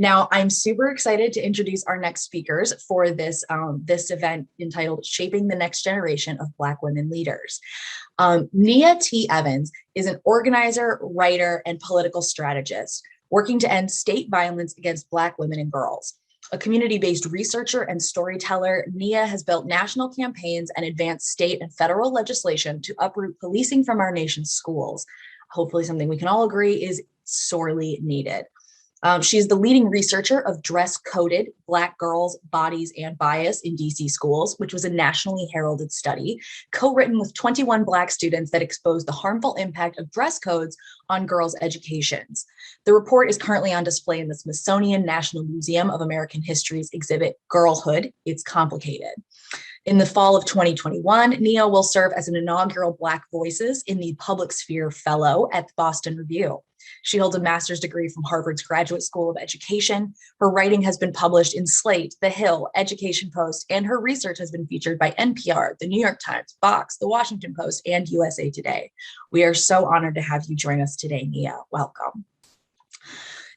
Now, I'm super excited to introduce our next speakers for this event entitled Shaping the Next Generation of Black Women Leaders. Nia T Evans is an organizer, writer, and political strategist working to end state violence against Black women and girls. A community-based researcher and storyteller, Nia has built national campaigns and advanced state and federal legislation to uproot policing from our nation's schools. Hopefully something we can all agree is sorely needed. She is the leading researcher of dress-coded Black girls' bodies and bias in DC schools, which was a nationally heralded study, co-written with 21 Black students that exposed the harmful impact of dress codes on girls' educations. The report is currently on display in the Smithsonian National Museum of American History's exhibit, Girlhood, It's Complicated. In the fall of 2021, Nia will serve as an inaugural Black Voices in the Public Sphere Fellow at the Boston Review. She holds a master's degree from Harvard's Graduate School of Education. Her writing has been published in Slate, The Hill, Education Post, and her research has been featured by NPR, The New York Times, Vox, The Washington Post, and USA Today. We are so honored to have you join us today, Nia. Welcome.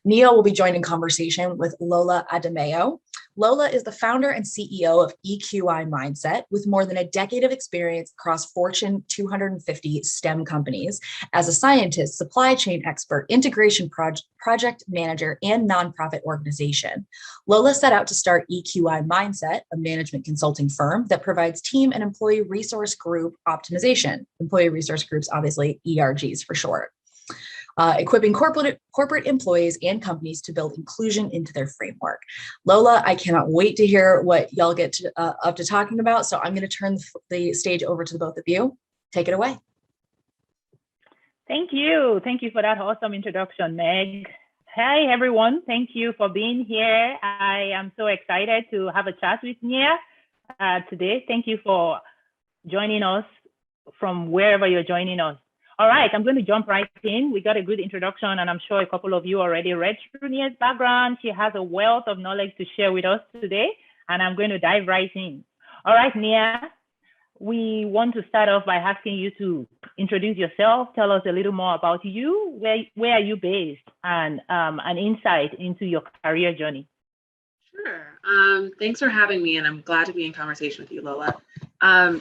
Nia will be joined in conversation with Lola Adameo. Lola is the founder and CEO of EQI Mindset, with more than a decade of experience across Fortune 250 STEM companies as a scientist, supply chain expert, integration project manager, and nonprofit organization. Lola set out to start EQI Mindset, a management consulting firm that provides team and employee resource group optimization. Employee resource groups, obviously ERGs for short. Equipping corporate employees and companies to build inclusion into their framework. Lola, I cannot wait to hear what y'all get up to talking about. So I'm going to turn the stage over to the both of you. Take it away. Thank you. Thank you for that awesome introduction, Meg. Hi, everyone. Thank you for being here. I am so excited to have a chat with Nia today. Thank you for joining us from wherever you're joining us. All right, I'm going to jump right in. We got a good introduction, and I'm sure a couple of you already read through Nia's background. She has a wealth of knowledge to share with us today, and I'm going to dive right in. All right, Nia, we want to start off by asking you to introduce yourself, tell us a little more about you, where are you based, and an insight into your career journey. Sure. Thanks for having me, and I'm glad to be in conversation with you, Lola.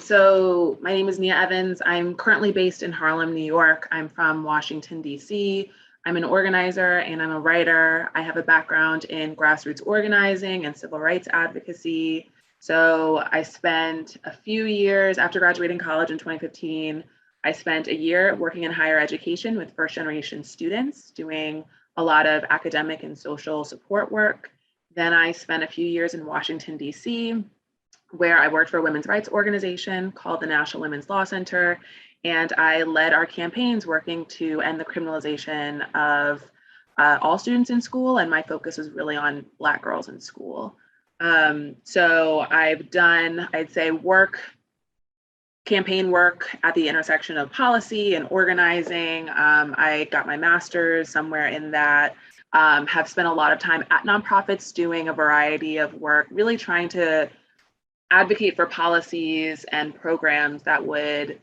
So my name is Nia Evans. I'm currently based in Harlem, New York. I'm from Washington, D.C. I'm an organizer and I'm a writer. I have a background in grassroots organizing and civil rights advocacy. So I spent a few years after graduating college in 2015. I spent a year working in higher education with first generation students, doing a lot of academic and social support work. Then I spent a few years in Washington, D.C., where I worked for a women's rights organization called the National Women's Law Center. And I led our campaigns working to end the criminalization of all students in school. And my focus was really on Black girls in school. So I've done, I'd say, campaign work at the intersection of policy and organizing. I got my master's somewhere in that. Have spent a lot of time at nonprofits doing a variety of work, really trying to advocate for policies and programs that would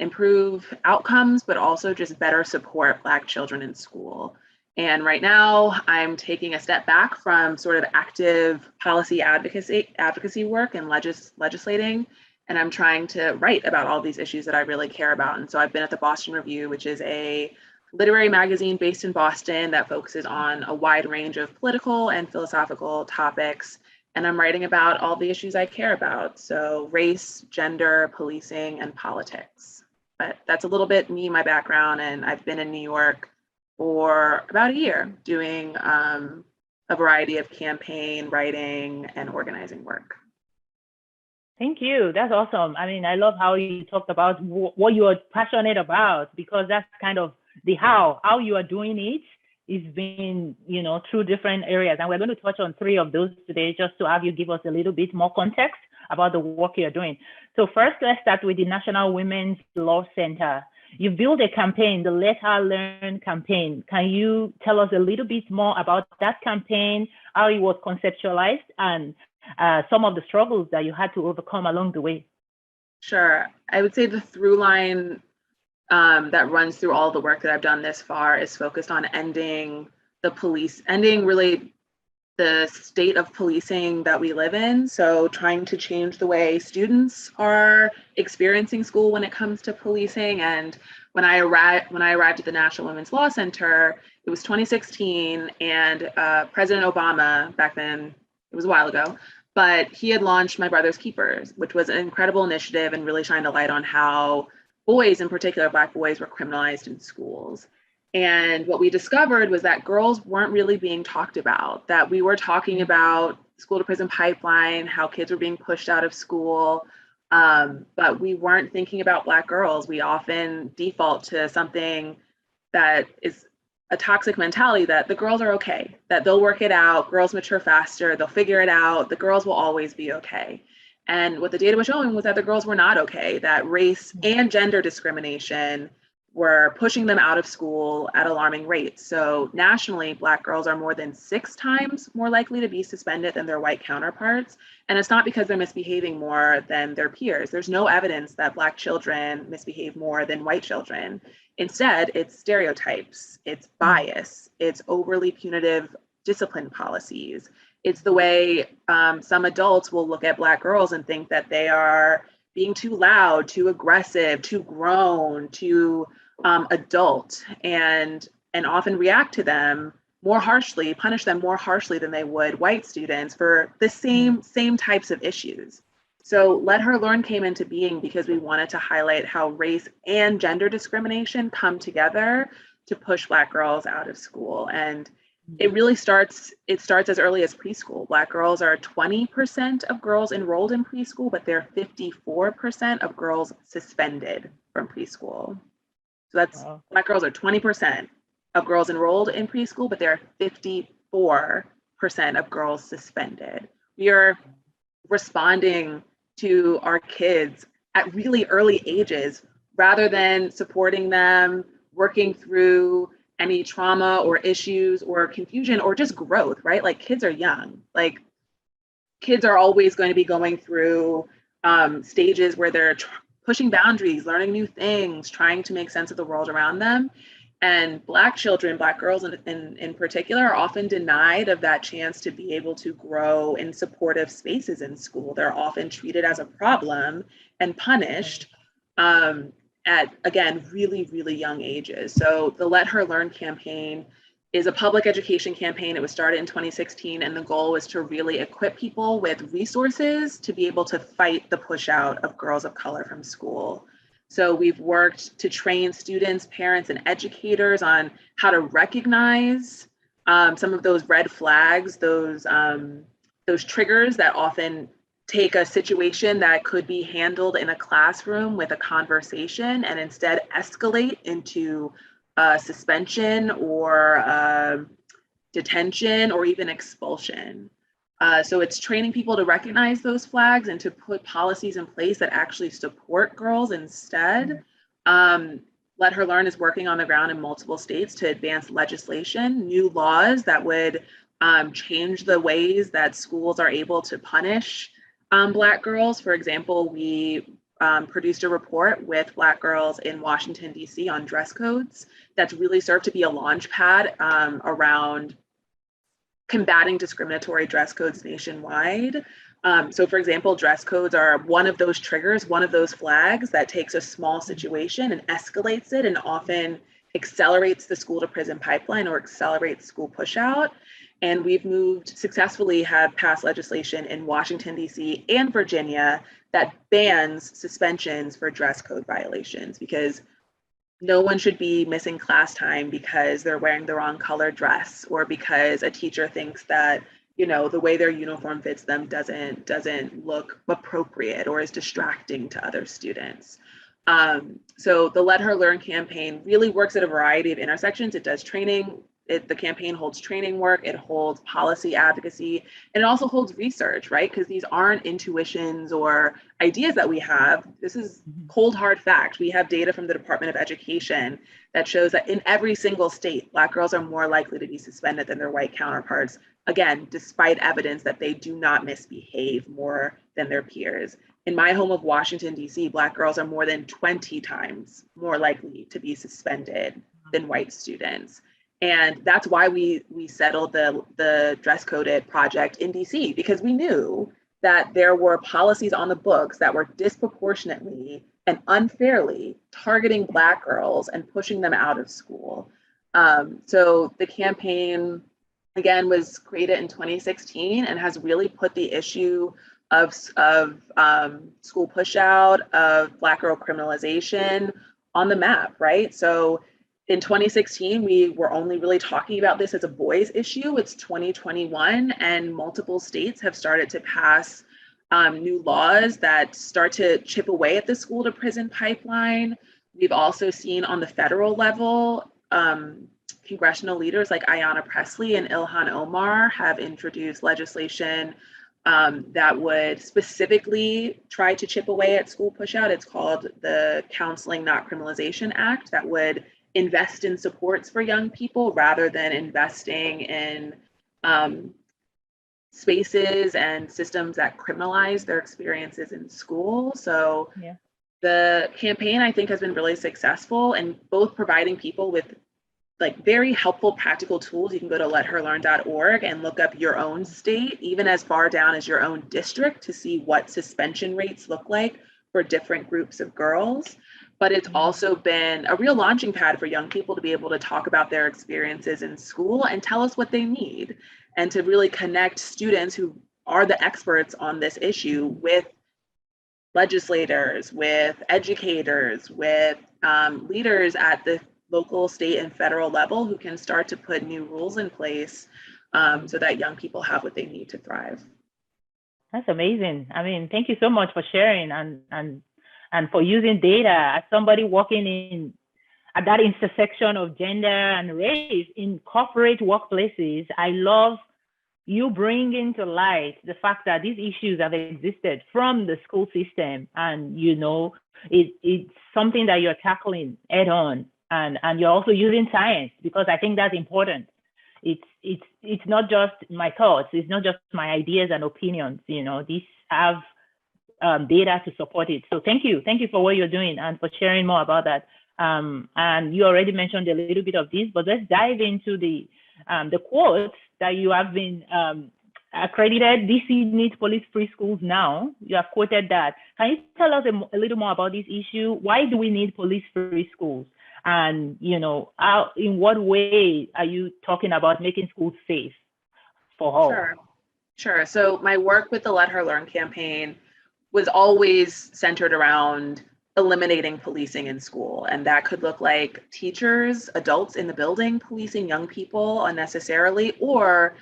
improve outcomes, but also just better support Black children in school. And right now, I'm taking a step back from sort of active policy advocacy work and legislating, and I'm trying to write about all these issues that I really care about. And so I've been at the Boston Review, which is a literary magazine based in Boston that focuses on a wide range of political and philosophical topics. And I'm writing about all the issues I care about. So race, gender, policing, and politics. But that's a little bit me, my background, and I've been in New York for about a year doing a variety of campaign writing and organizing work. Thank you. That's awesome. I mean, I love how you talked about what you are passionate about, because that's kind of the how you are doing it. It's been, through different areas. And we're going to touch on 3 of those today, just to have you give us a little bit more context about the work you're doing. So first, let's start with the National Women's Law Center. You built a campaign, the Let Her Learn campaign. Can you tell us a little bit more about that campaign, how it was conceptualized, and some of the struggles that you had to overcome along the way? Sure. I would say the through line that runs through all the work that I've done this far is focused on ending really the state of policing that we live in. So trying to change the way students are experiencing school when it comes to policing. And when I arrived at the National Women's Law Center, it was 2016, and President Obama, back then, it was a while ago, but he had launched My Brother's Keepers, which was an incredible initiative and really shined a light on how boys, in particular Black boys, were criminalized in schools. And what we discovered was that girls weren't really being talked about, that we were talking about school to prison pipeline, how kids were being pushed out of school, but we weren't thinking about Black girls. We often default to something that is a toxic mentality, that the girls are okay, that they'll work it out, girls mature faster, they'll figure it out, the girls will always be okay. And what the data was showing was that the girls were not okay, that race and gender discrimination were pushing them out of school at alarming rates. So nationally, Black girls are more than 6 times more likely to be suspended than their white counterparts. And it's not because they're misbehaving more than their peers. There's no evidence that Black children misbehave more than white children. Instead, it's stereotypes, it's bias, it's overly punitive discipline policies. It's the way some adults will look at Black girls and think that they are being too loud, too aggressive, too grown, too adult, and often react to them more harshly, punish them more harshly than they would white students for the same types of issues. So Let Her Learn came into being because we wanted to highlight how race and gender discrimination come together to push Black girls out of school. And it really starts as early as preschool. Black girls are 20% of girls enrolled in preschool, but they're 54% of girls suspended from preschool. So that's, wow. Black girls are 20% of girls enrolled in preschool, but they're 54% of girls suspended. We are responding to our kids at really early ages rather than supporting them, working through any trauma or issues or confusion or just growth, right? Like, kids are young. Like, kids are always going to be going through stages where they're pushing boundaries, learning new things, trying to make sense of the world around them. And Black children, Black girls in particular, are often denied of that chance to be able to grow in supportive spaces in school. They're often treated as a problem and punished at, again, really, really young ages. So the Let Her Learn campaign is a public education campaign. It was started in 2016, and the goal was to really equip people with resources to be able to fight the push out of girls of color from school. So we've worked to train students, parents, and educators on how to recognize some of those red flags, those triggers that often take a situation that could be handled in a classroom with a conversation and instead escalate into suspension or detention or even expulsion. So it's training people to recognize those flags and to put policies in place that actually support girls instead. Let Her Learn is working on the ground in multiple states to advance legislation, new laws that would change the ways that schools are able to punish Black girls. For example, we produced a report with Black girls in Washington, D.C. on dress codes that's really served to be a launch pad around combating discriminatory dress codes nationwide. So for example, dress codes are one of those triggers, one of those flags that takes a small situation and escalates it and often accelerates the school to prison pipeline or accelerates school pushout. And we've successfully have passed legislation in Washington, D.C. and Virginia that bans suspensions for dress code violations, because no one should be missing class time because they're wearing the wrong color dress or because a teacher thinks that, you know, the way their uniform fits them doesn't look appropriate or is distracting to other students. So the Let Her Learn campaign really works at a variety of intersections. It does training. The campaign holds training work, it holds policy advocacy, and it also holds research, right? Because these aren't intuitions or ideas that we have. This is cold, hard fact. We have data from the Department of Education that shows that in every single state, Black girls are more likely to be suspended than their white counterparts, again, despite evidence that they do not misbehave more than their peers. In my home of Washington, D.C., Black girls are more than 20 times more likely to be suspended than white students. And that's why we settled the dress coded project in DC, because we knew that there were policies on the books that were disproportionately and unfairly targeting Black girls and pushing them out of school. So the campaign, again, was created in 2016 and has really put the issue of school pushout, of Black girl criminalization on the map, right? So in 2016, we were only really talking about this as a boys issue. It's 2021, and multiple states have started to pass new laws that start to chip away at the school to prison pipeline. We've also seen on the federal level, congressional leaders like Ayanna Pressley and Ilhan Omar have introduced legislation that would specifically try to chip away at school pushout. It's called the Counseling Not Criminalization Act, that would invest in supports for young people rather than investing in spaces and systems that criminalize their experiences in school. So the campaign, I think, has been really successful in both providing people with like very helpful practical tools. You can go to letherlearn.org and look up your own state, even as far down as your own district, to see what suspension rates look like for different groups of girls. But it's also been a real launching pad for young people to be able to talk about their experiences in school and tell us what they need, and to really connect students who are the experts on this issue with legislators, with educators, with leaders at the local, state, and federal level who can start to put new rules in place so that young people have what they need to thrive. That's amazing. I mean, thank you so much for sharing and for using data. As somebody working in at that intersection of gender and race in corporate workplaces, I love you bringing to light the fact that these issues have existed from the school system, and you know it's something that you're tackling head on, and you're also using science, because I think that's important. It's not just my thoughts, it's not just my ideas and opinions. You know, these have data to support it. So thank you for what you're doing and for sharing more about that. And you already mentioned a little bit of this, but let's dive into the quotes that you have been accredited. DC needs police-free schools now. You have quoted that. Can you tell us a little more about this issue? Why do we need police-free schools? And you know, in what way are you talking about making schools safe for all? Sure. So my work with the Let Her Learn campaign was always centered around eliminating policing in school. And that could look like teachers, adults in the building policing young people unnecessarily, or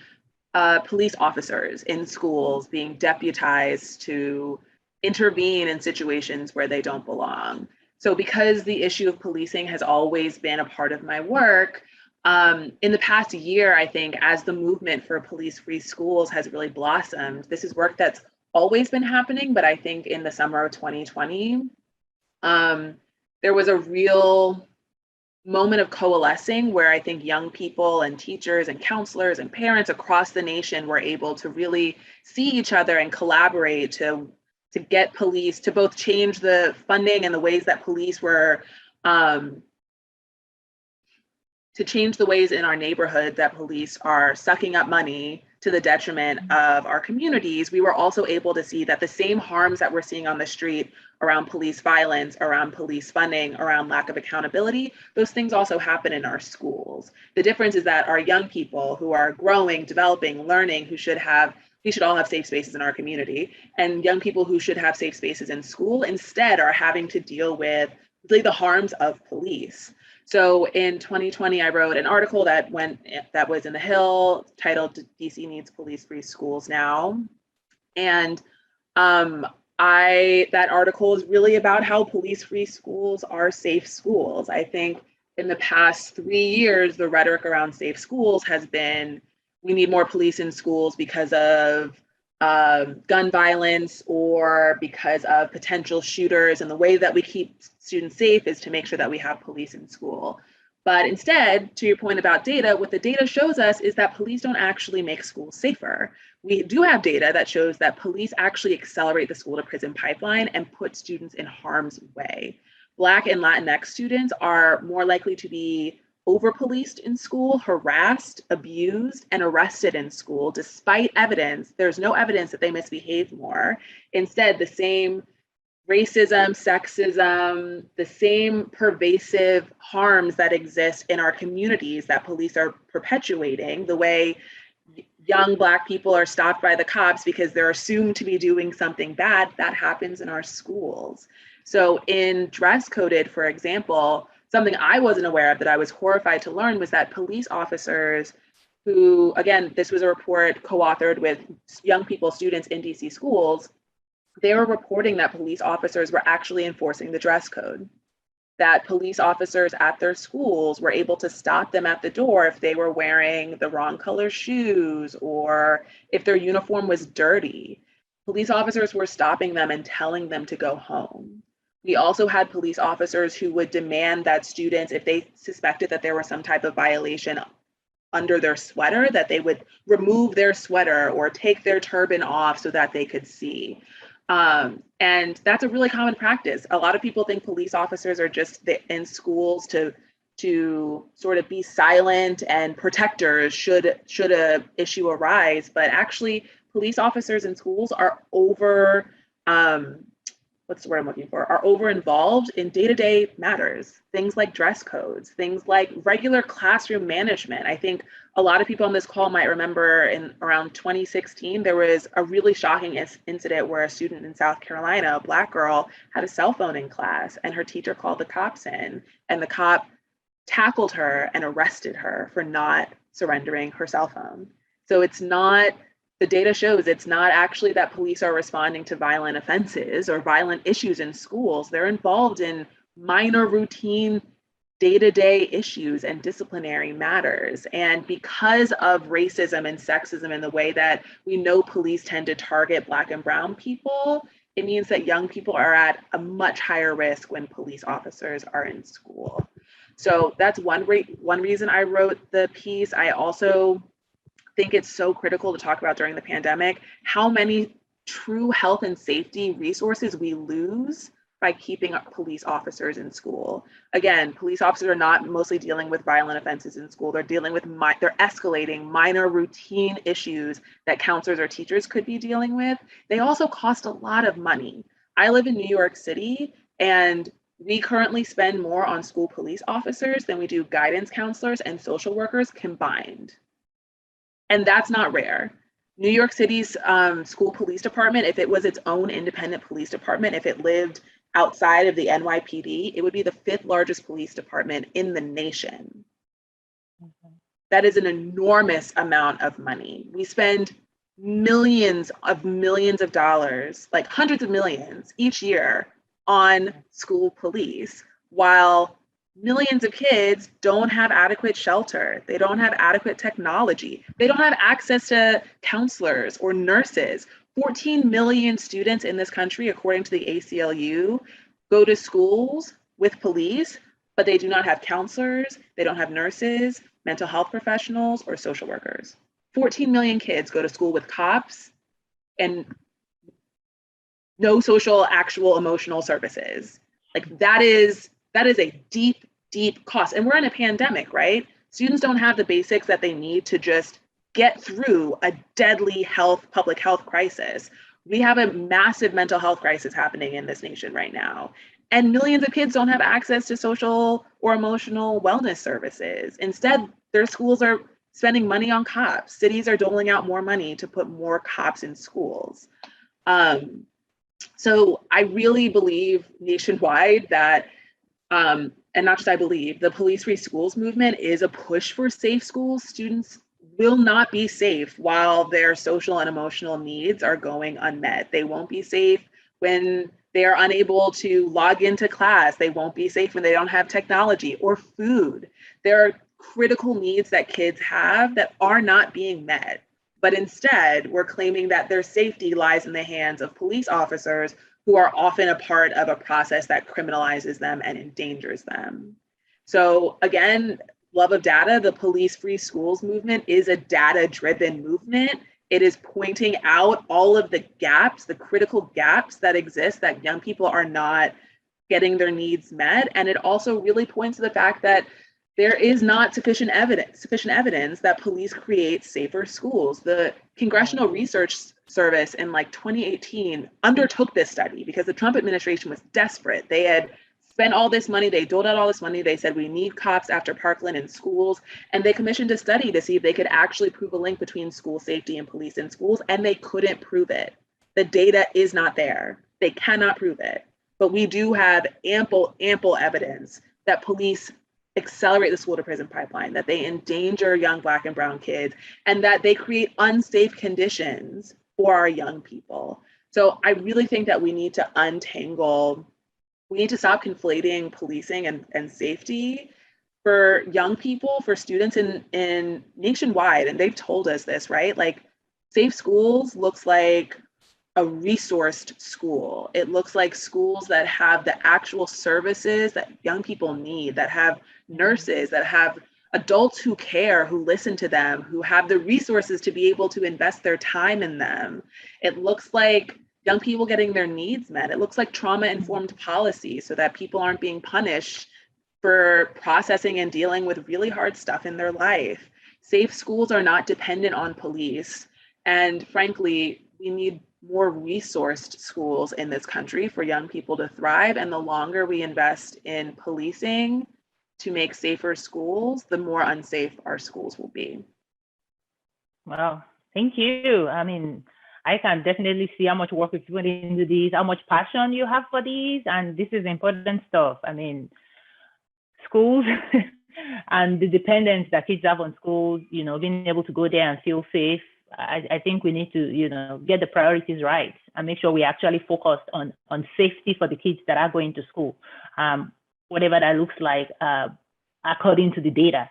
police officers in schools being deputized to intervene in situations where they don't belong. So because the issue of policing has always been a part of my work, in the past year, I think, as the movement for police-free schools has really blossomed, this is work that's always been happening, but I think in the summer of 2020, there was a real moment of coalescing where I think young people and teachers and counselors and parents across the nation were able to really see each other and collaborate to get police to both change the funding and the ways that police were, to change the ways in our neighborhood that police are sucking up money to the detriment of our communities. We were also able to see that the same harms that we're seeing on the street around police violence, around police funding, around lack of accountability, those things also happen in our schools. The difference is that our young people who are growing, developing, learning, we should all have safe spaces in our community, and young people who should have safe spaces in school instead are having to deal with the harms of police. So in 2020, I wrote an article that was in The Hill titled DC Needs Police-Free Schools Now. And that article is really about how police-free schools are safe schools. I think in the past 3 years, the rhetoric around safe schools has been, we need more police in schools because of gun violence or because of potential shooters. And the way that we keep students safe is to make sure that we have police in school. But instead, to your point about data, what the data shows us is that police don't actually make schools safer. We do have data that shows that police actually accelerate the school to prison pipeline and put students in harm's way. Black and Latinx students are more likely to be over-policed in school, harassed, abused, and arrested in school, despite evidence. There's no evidence that they misbehave more. Instead, the same racism, sexism, the same pervasive harms that exist in our communities that police are perpetuating, the way young Black people are stopped by the cops because they're assumed to be doing something bad, that happens in our schools. So in Dress Coded, for example, something I wasn't aware of that I was horrified to learn was that police officers who, again, this was a report co-authored with young people, students in DC schools, they were reporting that police officers were actually enforcing the dress code, that police officers at their schools were able to stop them at the door if they were wearing the wrong color shoes or if their uniform was dirty. Police officers were stopping them and telling them to go home. We also had police officers who would demand that students, if they suspected that there was some type of violation under their sweater, that they would remove their sweater or take their turban off so that they could see. And that's a really common practice. A lot of people think police officers are just in schools to sort of be silent and protectors should a issue arise, but actually police officers in schools are what's the word I'm looking for, are over involved in day-to-day matters, things like dress codes, things like regular classroom management. I think a lot of people on this call might remember in around 2016, there was a really shocking incident where a student in South Carolina, a Black girl, had a cell phone in class and her teacher called the cops in, and the cop tackled her and arrested her for not surrendering her cell phone. So it's not, the data shows it's not actually that police are responding to violent offenses or violent issues in schools. They're involved in minor routine day-to-day issues and disciplinary matters. And because of racism and sexism and the way that we know police tend to target Black and brown people, it means that young people are at a much higher risk when police officers are in school. So that's one reason I wrote the piece. I also think it's so critical to talk about during the pandemic, how many true health and safety resources we lose by keeping police officers in school. Again, police officers are not mostly dealing with violent offenses in school. They're dealing with, they're escalating minor routine issues that counselors or teachers could be dealing with. They also cost a lot of money. I live in New York City, and we currently spend more on school police officers than we do guidance counselors and social workers combined. And that's not rare. New York City's school police department, if it was its own independent police department, if it lived outside of the NYPD, it would be the 5th largest police department in the nation. Mm-hmm. That is an enormous amount of money. We spend millions of dollars, like hundreds of millions each year on school police, while millions of kids don't have adequate shelter. They don't have adequate technology. They don't have access to counselors or nurses. 14 million students in this country, according to the ACLU, go to schools with police, but they do not have counselors, they don't have nurses, mental health professionals, or social workers. 14 million kids go to school with cops and no social, actual emotional services. Like that is a deep cost. And we're in a pandemic, right? Students don't have the basics that they need to just get through a deadly public health crisis. We have a massive mental health crisis happening in this nation right now. And millions of kids don't have access to social or emotional wellness services. Instead, their schools are spending money on cops. Cities are doling out more money to put more cops in schools. So I really believe nationwide that and not just I believe, the police-free schools movement is a push for safe schools. Students will not be safe while their social and emotional needs are going unmet. They won't be safe when they are unable to log into class. They won't be safe when they don't have technology or food. There are critical needs that kids have that are not being met. But instead, we're claiming that their safety lies in the hands of police officers who are often a part of a process that criminalizes them and endangers them. So again, love of data, the police-free schools movement is a data-driven movement. It is pointing out all of the gaps, the critical gaps that exist, that young people are not getting their needs met. And it also really points to the fact that there is not sufficient evidence that police create safer schools. The Congressional Research Service in like 2018 undertook this study because the Trump administration was desperate. They had spent all this money, they doled out all this money, they said we need cops after Parkland in schools, and they commissioned a study to see if they could actually prove a link between school safety and police in schools, and they couldn't prove it. The data is not there. They cannot prove it. But we do have ample evidence that police accelerate the school to prison pipeline, that they endanger young Black and brown kids, and that they create unsafe conditions for our young people. So I really think that we need to stop conflating policing and safety for young people, for students in nationwide. And they've told us this, right? Like, safe schools looks like a resourced school. It looks like schools that have the actual services that young people need, that have nurses, that have adults who care, who listen to them, who have the resources to be able to invest their time in them. It looks like young people getting their needs met. It looks like trauma-informed policy so that people aren't being punished for processing and dealing with really hard stuff in their life. Safe schools are not dependent on police. And frankly, we need more resourced schools in this country for young people to thrive. And the longer we invest in policing to make safer schools, the more unsafe our schools will be. Wow, thank you. I mean, I can definitely see how much work you've put into these, how much passion you have for these, and this is important stuff. I mean, schools and the dependence that kids have on schools, you know, being able to go there and feel safe. I think we need to, you know, get the priorities right and make sure we actually focus on safety for the kids that are going to school, whatever that looks like, according to the data.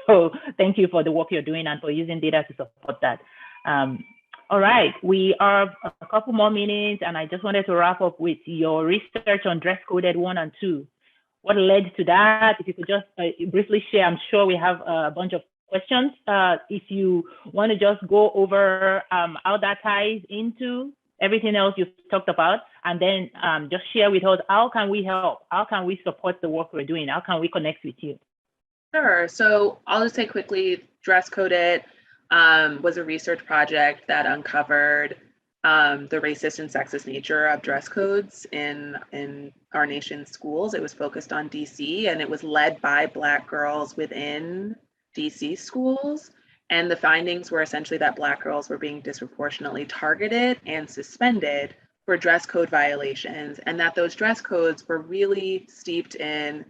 So thank you for the work you're doing and for using data to support that. All right, we are a couple more minutes, and I just wanted to wrap up with your research on dress coded 1 and 2. What led to that? If you could just briefly share, I'm sure we have a bunch of questions. If you want to just go over how that ties into everything else you've talked about, and then just share with us, how can we help? How can we support the work we're doing? How can we connect with you? Sure. So I'll just say quickly, Dress Code It was a research project that uncovered the racist and sexist nature of dress codes in our nation's schools. It was focused on DC, and it was led by Black girls within DC schools. And the findings were essentially that Black girls were being disproportionately targeted and suspended for dress code violations, and that those dress codes were really steeped in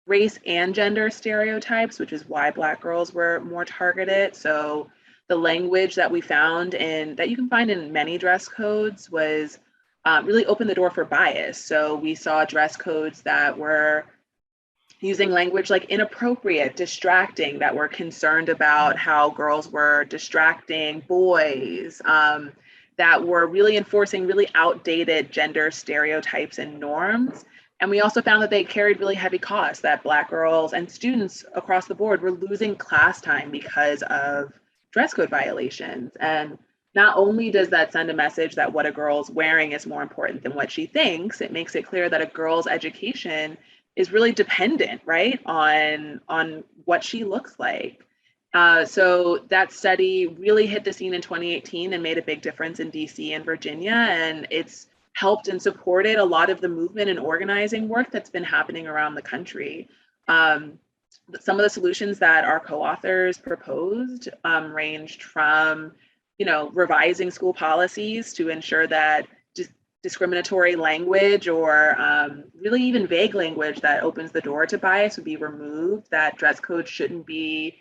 race and gender stereotypes, which is why Black girls were more targeted. So the language that we found that you can find in many dress codes was really opened the door for bias. So we saw dress codes that were using language like inappropriate, distracting, that were concerned about how girls were distracting boys, that were really enforcing really outdated gender stereotypes and norms. And we also found that they carried really heavy costs, that Black girls and students across the board were losing class time because of dress code violations. And not only does that send a message that what a girl's wearing is more important than what she thinks, it makes it clear that a girl's education is really dependent, right, on what she looks like. So that study really hit the scene in 2018 and made a big difference in DC and Virginia. And it's helped and supported a lot of the movement and organizing work that's been happening around the country. Some of the solutions that our co-authors proposed ranged from, revising school policies to ensure that discriminatory language or really even vague language that opens the door to bias would be removed, that dress code shouldn't be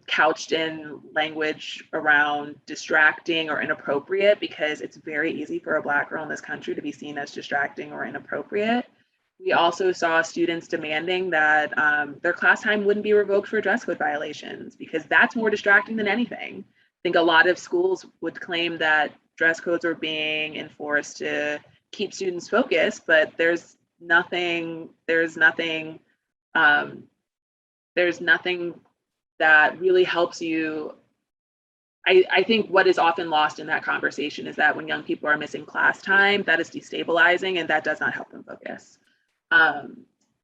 couched in language around distracting or inappropriate, because it's very easy for a Black girl in this country to be seen as distracting or inappropriate. We also saw students demanding that their class time wouldn't be revoked for dress code violations, because that's more distracting than anything. I think a lot of schools would claim that dress codes are being enforced to keep students focused, but there's nothing that really helps you. I think what is often lost in that conversation is that when young people are missing class time, that is destabilizing and that does not help them focus.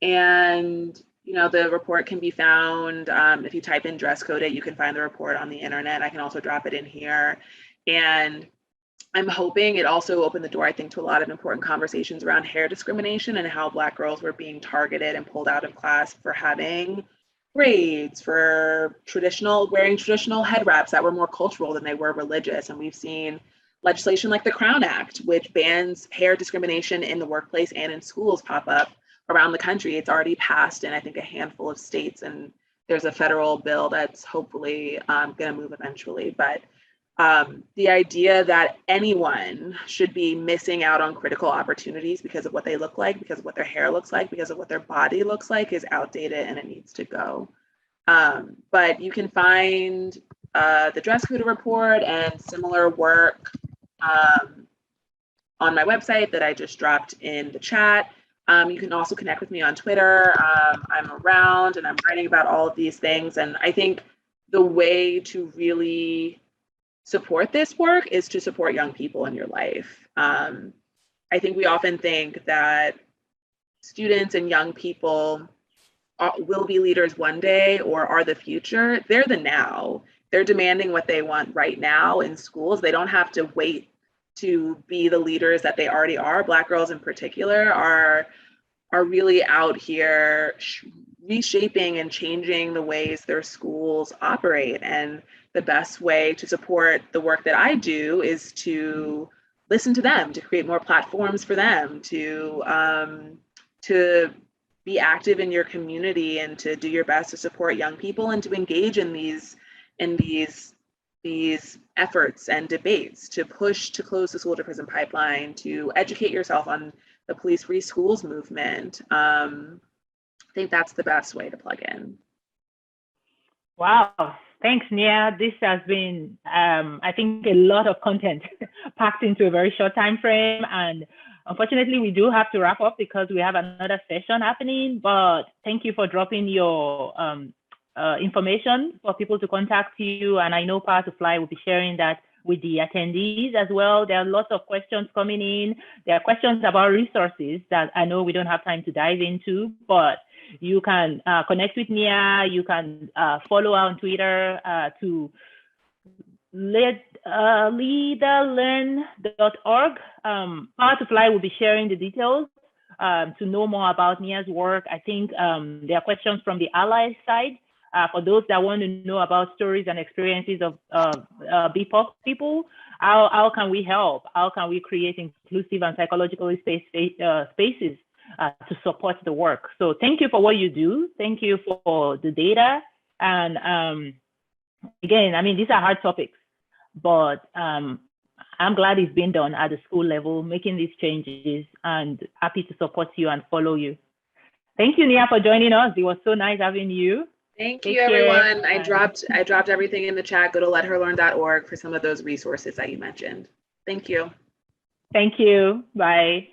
And the report can be found. If you type in dress code it, you can find the report on the internet. I can also drop it in here. And I'm hoping it also opened the door, I think, to a lot of important conversations around hair discrimination and how Black girls were being targeted and pulled out of class for having braids, for wearing traditional head wraps that were more cultural than they were religious. And we've seen legislation like the Crown Act, which bans hair discrimination in the workplace and in schools, pop up around the country. It's already passed in, I think, a handful of states, and there's a federal bill that's hopefully going to move eventually. But the idea that anyone should be missing out on critical opportunities because of what they look like, because of what their hair looks like, because of what their body looks like is outdated and it needs to go. But you can find the dress code report and similar work on my website that I just dropped in the chat. You can also connect with me on Twitter. I'm around and I'm writing about all of these things. And I think the way to really support this work is to support young people in your life. I think we often think that students and young people will be leaders one day or are the future. They're the now. They're demanding what they want right now in schools. They don't have to wait to be the leaders that they already are. Black girls in particular are really out here reshaping and changing the ways their schools operate. And the best way to support the work that I do is to listen to them, to create more platforms for them, to be active in your community and to do your best to support young people and to engage in these efforts and debates, to push to close the school to prison pipeline, to educate yourself on the police-free schools movement. I think that's the best way to plug in. Wow, thanks, Nia. This has been, I think, a lot of content packed into a very short time frame. And unfortunately, we do have to wrap up because we have another session happening. But thank you for dropping your information for people to contact you. And I know Power to Fly will be sharing that with the attendees as well. There are lots of questions coming in. There are questions about resources that I know we don't have time to dive into, but you can connect with Nia. You can follow her on Twitter to leaderlearn.org. Power to Fly will be sharing the details to know more about Nia's work. I think there are questions from the ally side. For those that want to know about stories and experiences of BIPOC people, how can we help? How can we create inclusive and psychologically spaces to support the work? So thank you for what you do. Thank you for the data. And again, I mean, these are hard topics, but I'm glad it's been done at the school level, making these changes, and happy to support you and follow you. Thank you, Nia, for joining us. It was so nice having you. Thank you, everyone. I dropped everything in the chat. Go to letherlearn.org for some of those resources that you mentioned. Thank you. Thank you. Bye.